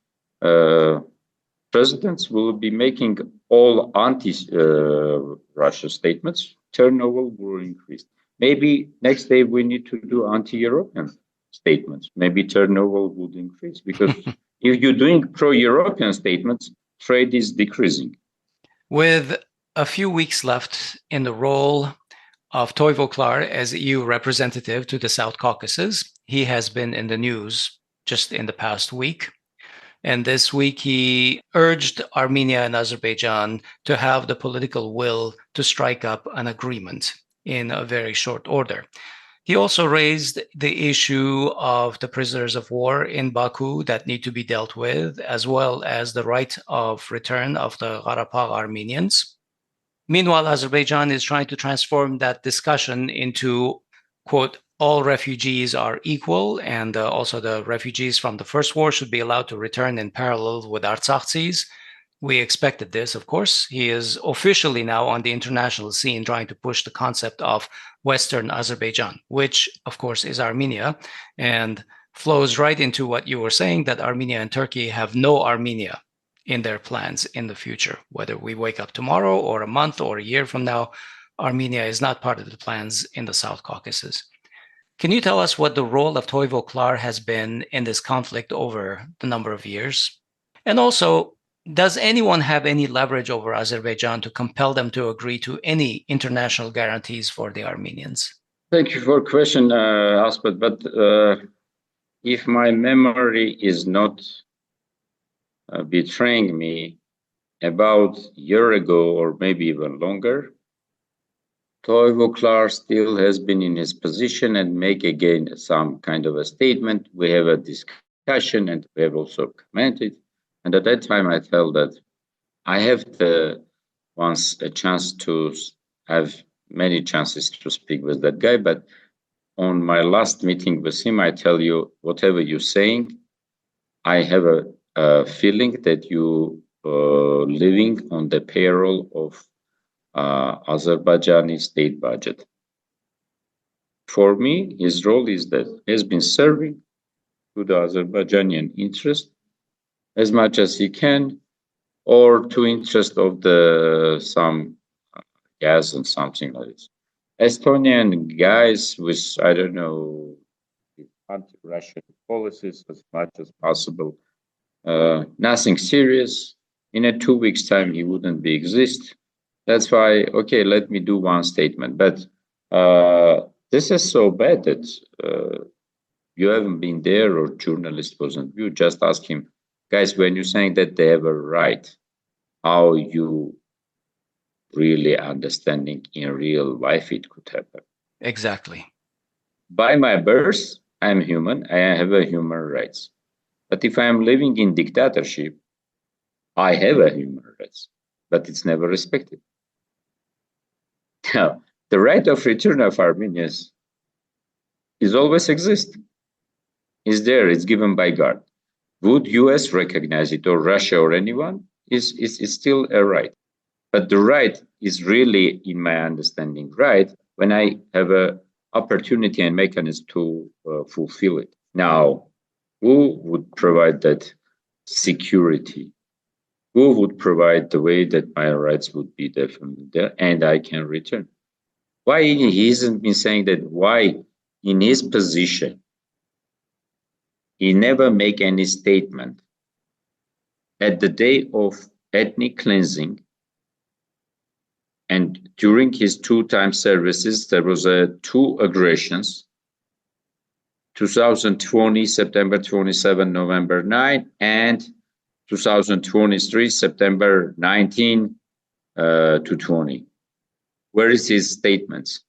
presidents will be making all anti-Russia statements. Turnover will increase. Maybe next day we need to do anti-European statements. Maybe turnover would increase, because if you're doing pro-European statements, trade is decreasing. With a few weeks left in the role of Toivo Klar as EU representative to the South Caucasus, he has been in the news just in the past week. And this week, he urged Armenia and Azerbaijan to have the political will to strike up an agreement in a very short order. He also raised the issue of the prisoners of war in Baku that need to be dealt with, as well as the right of return of the Karabakh Armenians. Meanwhile, Azerbaijan is trying to transform that discussion into, quote, all refugees are equal, and also the refugees from the first war should be allowed to return in parallel with Artsaksis. We expected this, of course. He is officially now on the international scene trying to push the concept of Western Azerbaijan, which, of course, is Armenia, and flows right into what you were saying, that Armenia and Turkey have no Armenia in their plans in the future. Whether we wake up tomorrow or a month or a year from now, Armenia is not part of the plans in the South Caucasus. Can you tell us what the role of Toivo Klar has been in this conflict over the number of years? And also, does anyone have any leverage over Azerbaijan to compel them to agree to any international guarantees for the Armenians? Thank you for the question, Asbed. But if my memory is not betraying me, about a year ago or maybe even longer, Toivo Klar still has been in his position and make again some kind of a statement. We have a discussion and we have also commented. And at that time, I felt that I have once a chance to have many chances to speak with that guy. But on my last meeting with him, I tell you, whatever you're saying, I have a feeling that you living on the payroll of Azerbaijani state budget. For me, his role is that he has been serving to the Azerbaijani interest as much as he can, or to interest of some gas and something like this. Estonian guys with, I don't know, anti-Russian policies as much as possible. Nothing serious. In a 2 weeks' time, he wouldn't be exist. That's why, okay, let me do one statement. But this is so bad that you haven't been there, or journalist wasn't. You just ask him, guys, when you're saying that they have a right, how you really understanding in real life it could happen? Exactly. By my birth, I'm human. I have a human rights. But if I'm living in dictatorship, I have a human rights, but it's never respected. Now, the right of return of Armenians is always exist. Is there, it's given by God. Would US recognize it, or Russia, or anyone? Is still a right. But the right is really, in my understanding, right when I have an opportunity and mechanism to fulfill it. Now, who would provide that security? Who would provide the way that my rights would be definitely there and I can return? Why he hasn't been saying that? Why in his position he never make any statement at the day of ethnic cleansing, and during his 2-time services there was 2 aggressions, 2020 September 27, November 9, and 2023 September 19 to 20. Where is his statements?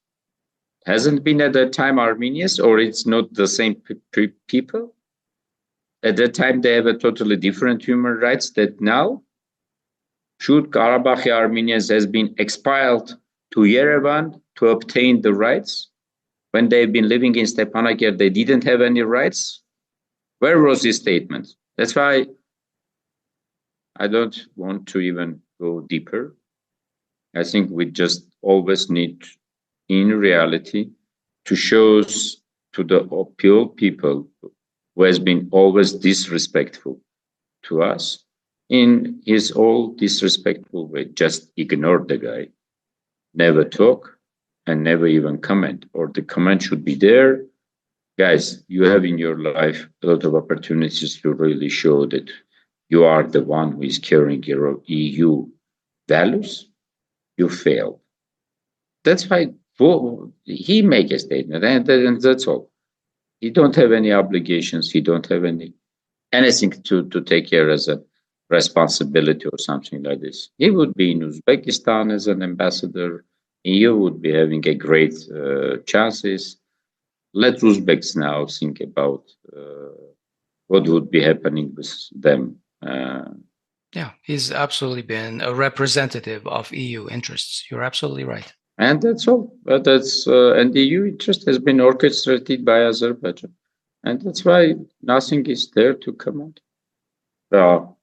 Hasn't been at that time Armenians, or it's not the same people? At that time, they have a totally different human rights that now. Should Karabakh Armenians has been expelled to Yerevan to obtain the rights? When they've been living in Stepanakert, they didn't have any rights? Where was his statement? That's why I don't want to even go deeper. I think we just always need, in reality, to show to the people who has been always disrespectful to us in his all disrespectful way. Just ignore the guy, never talk, and never even comment. Or the comment should be there. Guys, you have in your life a lot of opportunities to really show that you are the one who is carrying your EU values. You failed. That's why he make a statement, and that's all. He don't have any obligations. He don't have anything to take care as a responsibility or something like this. He would be in Uzbekistan as an ambassador. EU would be having a great chances. Let Uzbeks now think about what would be happening with them. Yeah, he's absolutely been a representative of EU interests. You're absolutely right. And that's all. But and the EU interest has been orchestrated by Azerbaijan, and that's why nothing is there to comment. So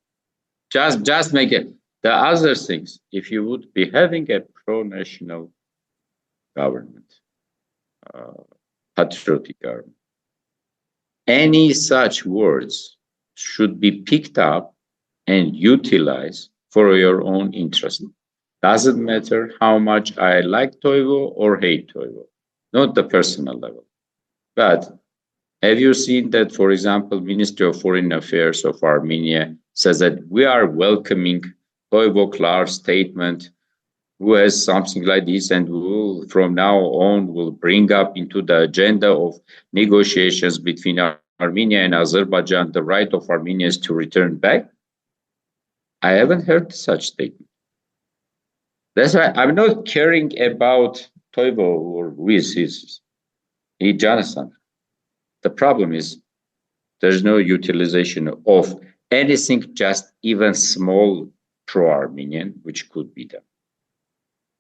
just make it. The other things, if you would be having a pro-national government, patriotic government, any such words should be picked up and utilized for your own interest. Doesn't matter how much I like Toivo or hate Toivo, not the personal level. But have you seen that, for example, Ministry of Foreign Affairs of Armenia says that we are welcoming Toivo Klar's statement, who has something like this, and will from now on will bring up into the agenda of negotiations between Armenia and Azerbaijan the right of Armenians to return back? I haven't heard such statement. That's why I'm not caring about Toivo or who is his Jonathan. The problem is there's no utilization of anything, just even small pro-Armenian, which could be done.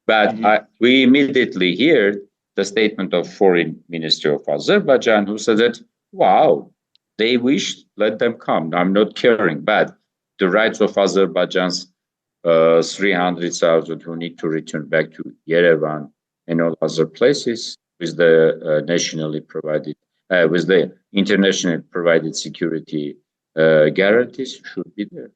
But we immediately hear the statement of Foreign Minister of Azerbaijan, who said that, wow, they wish, let them come. I'm not caring, but the rights of Azerbaijan's 300,000 who need to return back to Yerevan and all other places with the nationally provided, with the internationally provided security guarantees should be there.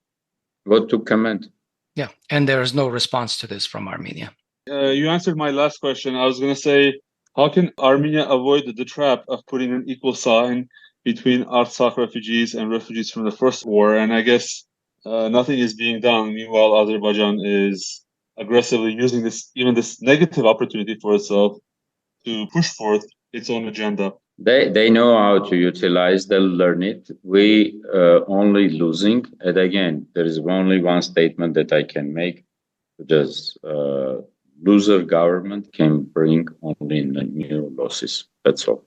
What to comment? Yeah, and there is no response to this from Armenia. You answered my last question. I was going to say, how can Armenia avoid the trap of putting an equal sign between Artsakh refugees and refugees from the first war? And I guess nothing is being done. Meanwhile, Azerbaijan is aggressively using this negative opportunity for itself to push forth its own agenda. They know how to utilize. They'll learn it. We only losing. And again, there is only one statement that I can make, which is loser government can bring only new losses. That's all.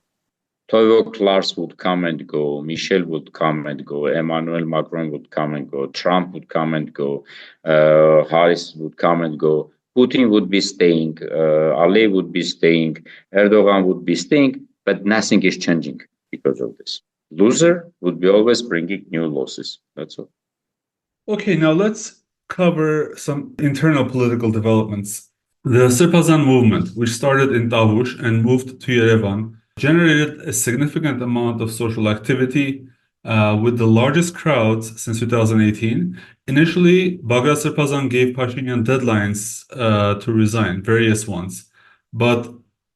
Toivo Klars would come and go. Michel would come and go. Emmanuel Macron would come and go. Trump would come and go. Harris would come and go. Putin would be staying. Aliyev would be staying. Erdogan would be staying. But nothing is changing because of this. Loser would be always bringing new losses. That's all. Okay, now let's cover some internal political developments. The Srbazan movement, which started in Tavush and moved to Yerevan, generated a significant amount of social activity with the largest crowds since 2018. Initially, Bagrat Srbazan gave Pashinyan deadlines to resign, various ones, but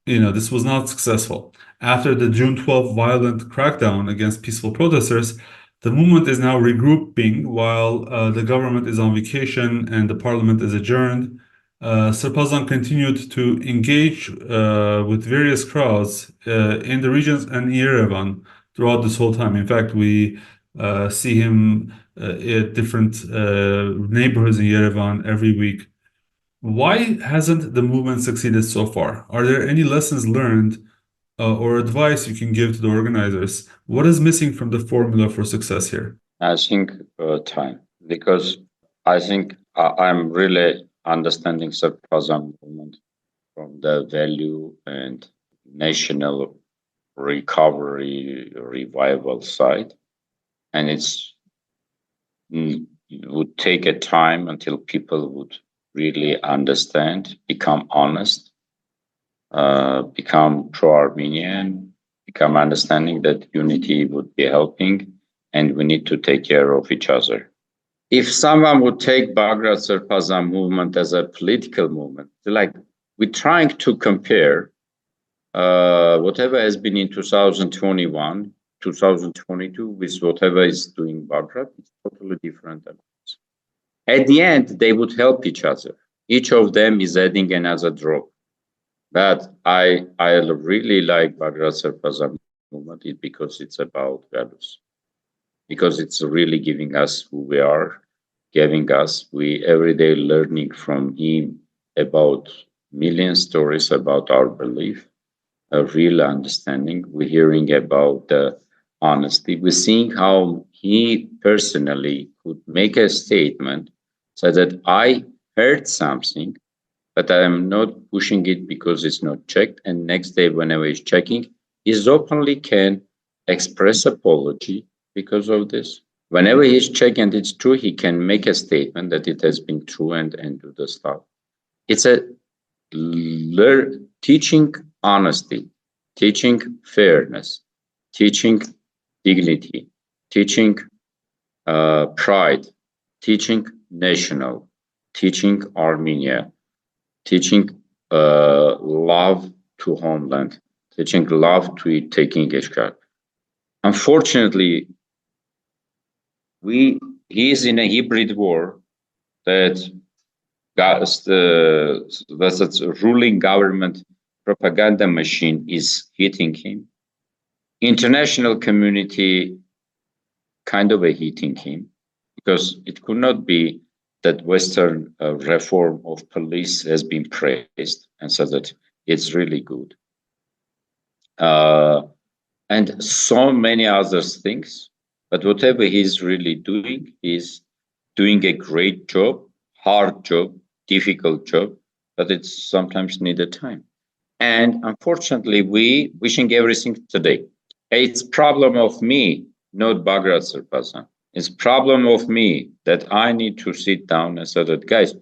this was not successful. After the June 12 violent crackdown against peaceful protesters, the movement is now regrouping while the government is on vacation and the parliament is adjourned. Srbazan continued to engage with various crowds in the regions and Yerevan throughout this whole time. In fact, we see him at different neighborhoods in Yerevan every week. Why hasn't the movement succeeded so far? Are there any lessons learned or advice you can give to the organizers? What is missing from the formula for success here? I think time, because I think I'm really understanding Srbazan movement from the value and national recovery revival side, and it's it would take a time until people would really understand, become honest, become pro-Armenian, become understanding that unity would be helping, and we need to take care of each other. If someone would take Bagrat-Srbazan movement as a political movement, like we're trying to compare whatever has been in 2021, 2022 with whatever is doing Bagrat, it's totally different. At the end, they would help each other. Each of them is adding another drop. But I really like Bagrat-Srbazan movement because it's about values. Because it's really giving us who we are, giving us, we every day learning from him about million stories about our belief, a real understanding. We're hearing about the honesty. We're seeing how he personally could make a statement so that I heard something, but I am not pushing it because it's not checked. And next day, whenever he's checking, he openly can express apology because of this. Whenever he's checking and it's true, he can make a statement that it has been true and do the stuff. It's a teaching honesty, teaching fairness, teaching dignity, teaching pride, teaching national, teaching Armenia, teaching love to homeland, teaching love to taking Ishkar. Unfortunately, he is in a hybrid war that the ruling government propaganda machine is hitting him. International community kind of hitting him because it could not be that Western reform of police has been praised and so that it's really good. And so many other things. But whatever he's really doing is doing a great job, hard job, difficult job, but it's sometimes needed time. And unfortunately, we wishing everything today. It's problem of me, not Bagrat-Srbazan. It's problem of me that I need to sit down and say that, guys,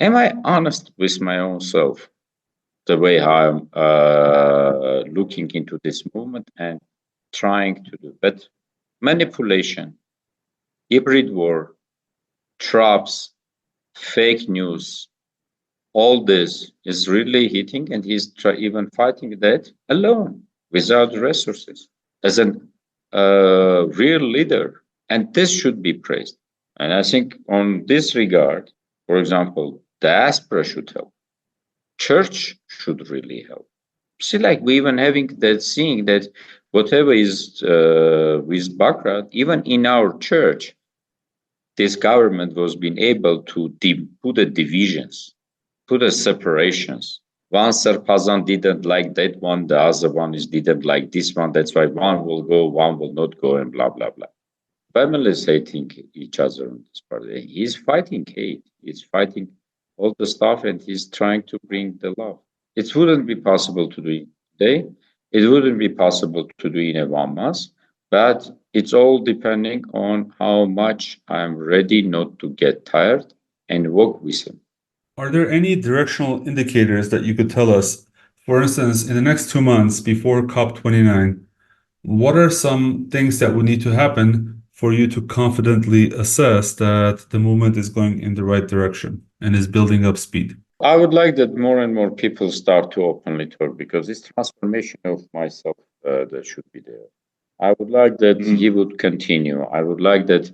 am I honest with my own self? The way I'm looking into this movement and trying to do. But manipulation, hybrid war, traps, fake news, all this is really hitting, and he's even fighting that alone, without resources, as a real leader. And this should be praised. And I think on this regard, for example, Diaspora should help. Church should really help. See, like we even having that seeing that whatever is with Bagrat, even in our church, this government was being able to put the divisions, put the separations. One Srbazan didn't like that one, the other one didn't like this one. That's why one will go, one will not go, and blah, blah, blah. Families hating each other on this part. He's fighting hate. He's fighting all the stuff, and he's trying to bring the love. It wouldn't be possible to do it today. It wouldn't be possible to do it in 1 month, but it's all depending on how much I'm ready not to get tired and work with him. Are there any directional indicators that you could tell us? For instance, in the next 2 months before COP29, what are some things that would need to happen for you to confidently assess that the movement is going in the right direction and is building up speed? I would like that more and more people start to openly talk, because this transformation of myself that should be there. I would like that he would continue. I would like that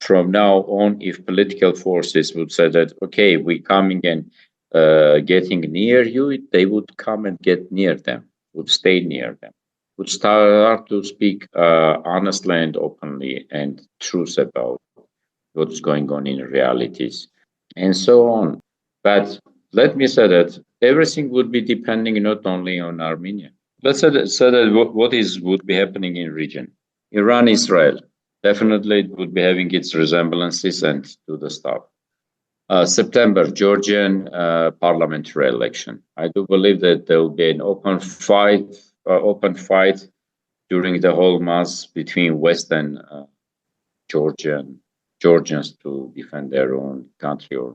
from now on, if political forces would say that, okay, we're coming and getting near you, they would come and get near them, would stay near them, would start to speak honestly and openly and truth about what's going on in realities, and so on. But let me say that everything would be depending not only on Armenia. Let's say that what would be happening in region. Iran, Israel, definitely it would be having its resemblances and do the stuff. September, Georgian parliamentary election. I do believe that there will be an open fight during the whole month between West and Georgian Georgians to defend their own country or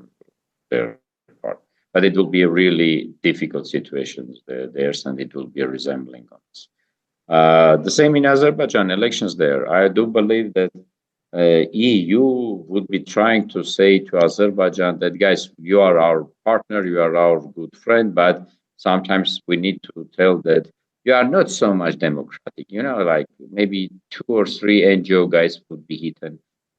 their part. But it will be a really difficult situation there, and it will be a resembling of this. The same in Azerbaijan elections there. I do believe that EU would be trying to say to Azerbaijan that, guys, you are our partner, you are our good friend, but sometimes we need to tell that you are not so much democratic. Like maybe 2 or 3 NGO guys would be hit,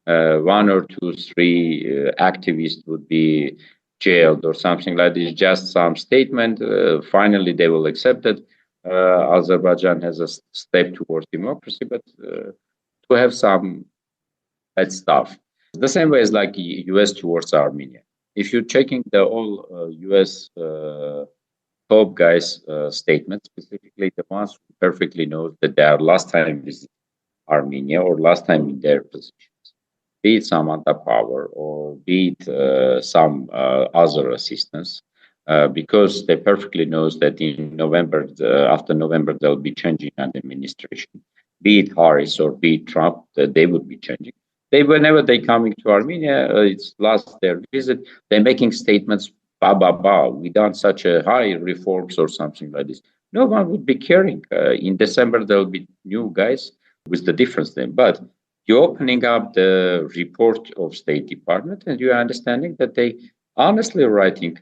1 or 2, 3 activists would be jailed or something like this. Just some statement. Finally, they will accept it. Azerbaijan has a step towards democracy, but to have some bad stuff. The same way as like US towards Armenia. If you're checking the all US top guys' statements, specifically the ones who perfectly know that they are last time visit Armenia or last time in their positions, be it some power or be it some other assistance, because they perfectly knows that in November, after November, they'll be changing an administration, be it Harris or be it Trump, they would be changing. Whenever they coming to Armenia, it's last their visit, they're making statements, we done such a high reforms or something like this. No one would be caring. In December, there'll be new guys with the difference then. But you're opening up the report of State Department and you're understanding that they honestly writing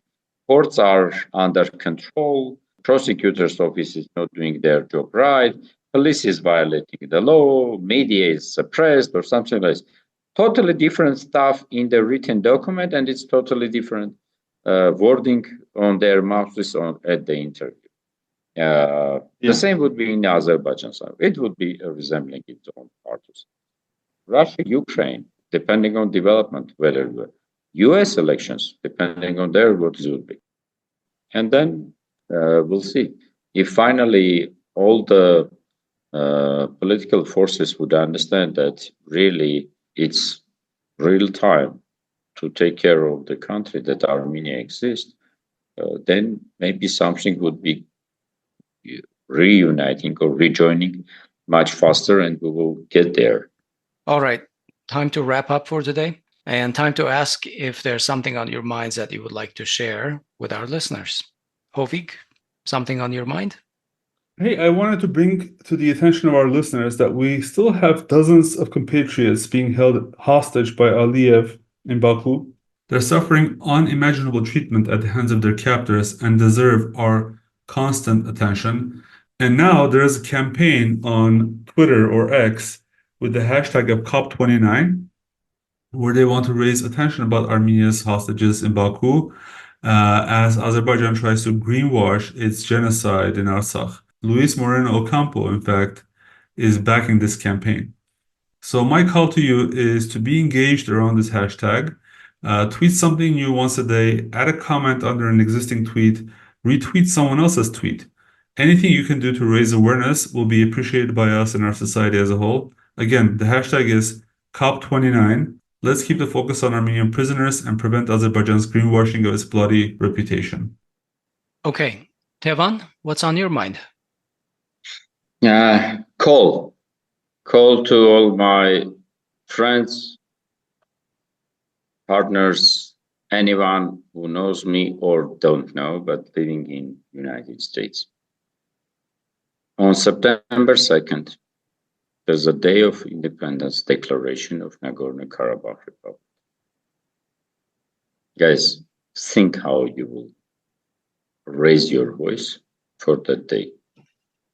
courts are under control, prosecutors' office is not doing their job right, police is violating the law, media is suppressed or something like this. Totally different stuff in the written document, and it's totally different wording on their mouths at the interview. The same would be in Azerbaijan side. It would be resembling its own parties. Russia, Ukraine, depending on development, whether US elections, depending on their what it would be. And then we'll see if finally all the political forces would understand that really it's real time to take care of the country that Armenia exists, then maybe something would be reuniting or rejoining much faster and we will get there. All right, time to wrap up for today and time to ask if there's something on your minds that you would like to share with our listeners. Hovik, something on your mind? Hey, I wanted to bring to the attention of our listeners that we still have dozens of compatriots being held hostage by Aliyev in Baku. They're suffering unimaginable treatment at the hands of their captors and deserve our constant attention. And now there is a campaign on Twitter or X with the hashtag of COP29, where they want to raise attention about Armenia's hostages in Baku, as Azerbaijan tries to greenwash its genocide in Artsakh. Luis Moreno Ocampo, in fact, is backing this campaign. So my call to you is to be engaged around this hashtag. Tweet something new once a day, add a comment under an existing tweet, retweet someone else's tweet. Anything you can do to raise awareness will be appreciated by us and our society as a whole. Again, the hashtag is COP29. Let's keep the focus on Armenian prisoners and prevent Azerbaijan's greenwashing of its bloody reputation. Okay, Tevan, what's on your mind? Call to all my friends, partners, anyone who knows me or don't know, but living in United States. On September 2nd, there's a day of independence declaration of Nagorno-Karabakh Republic. Guys, think how you will raise your voice for that day.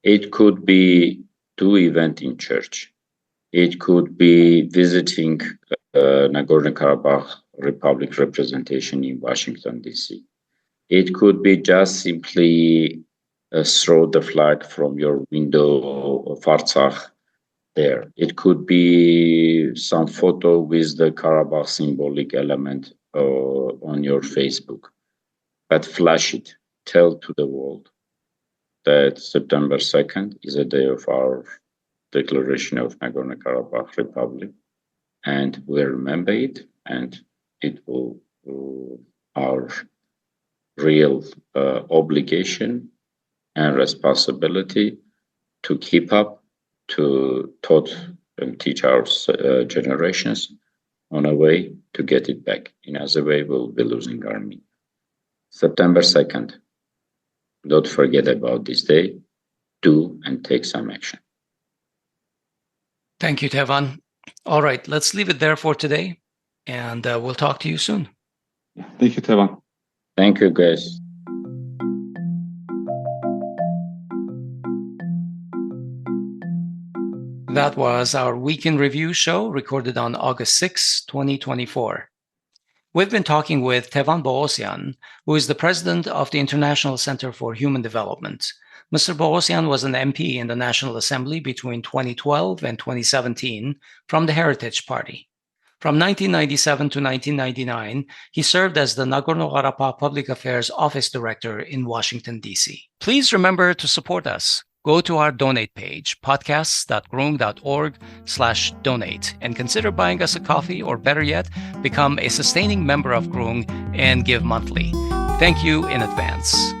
It could be do event in church. It could be visiting Nagorno-Karabakh Republic representation in Washington, D.C. It could be just simply throw the flag from your window of Artsakh there. It could be some photo with the Karabakh symbolic element on your Facebook. But flash it. Tell to the world that September 2nd is a day of our declaration of Nagorno-Karabakh Republic, and we'll remember it, and it will our real obligation and responsibility to keep up, to taught and teach our generations on a way to get it back. In other way, we'll be losing Armenia. September 2nd. Don't forget about this day. Do and take some action. Thank you, Tevan. All right, let's leave it there for today, and we'll talk to you soon. Thank you, Tevan. Thank you, guys. That was our Week in Review show recorded on August 6, 2024. We've been talking with Tevan Poghosyan, who is the president of the International Center for Human Development. Mr. Poghosyan was an MP in the National Assembly between 2012 and 2017 from the Heritage Party. From 1997 to 1999, he served as the Nagorno-Karabakh Public Affairs Office Director in Washington, D.C. Please remember to support us. Go to our donate page, podcasts.groong.org/donate, and consider buying us a coffee, or better yet, become a sustaining member of Groong and give monthly. Thank you in advance.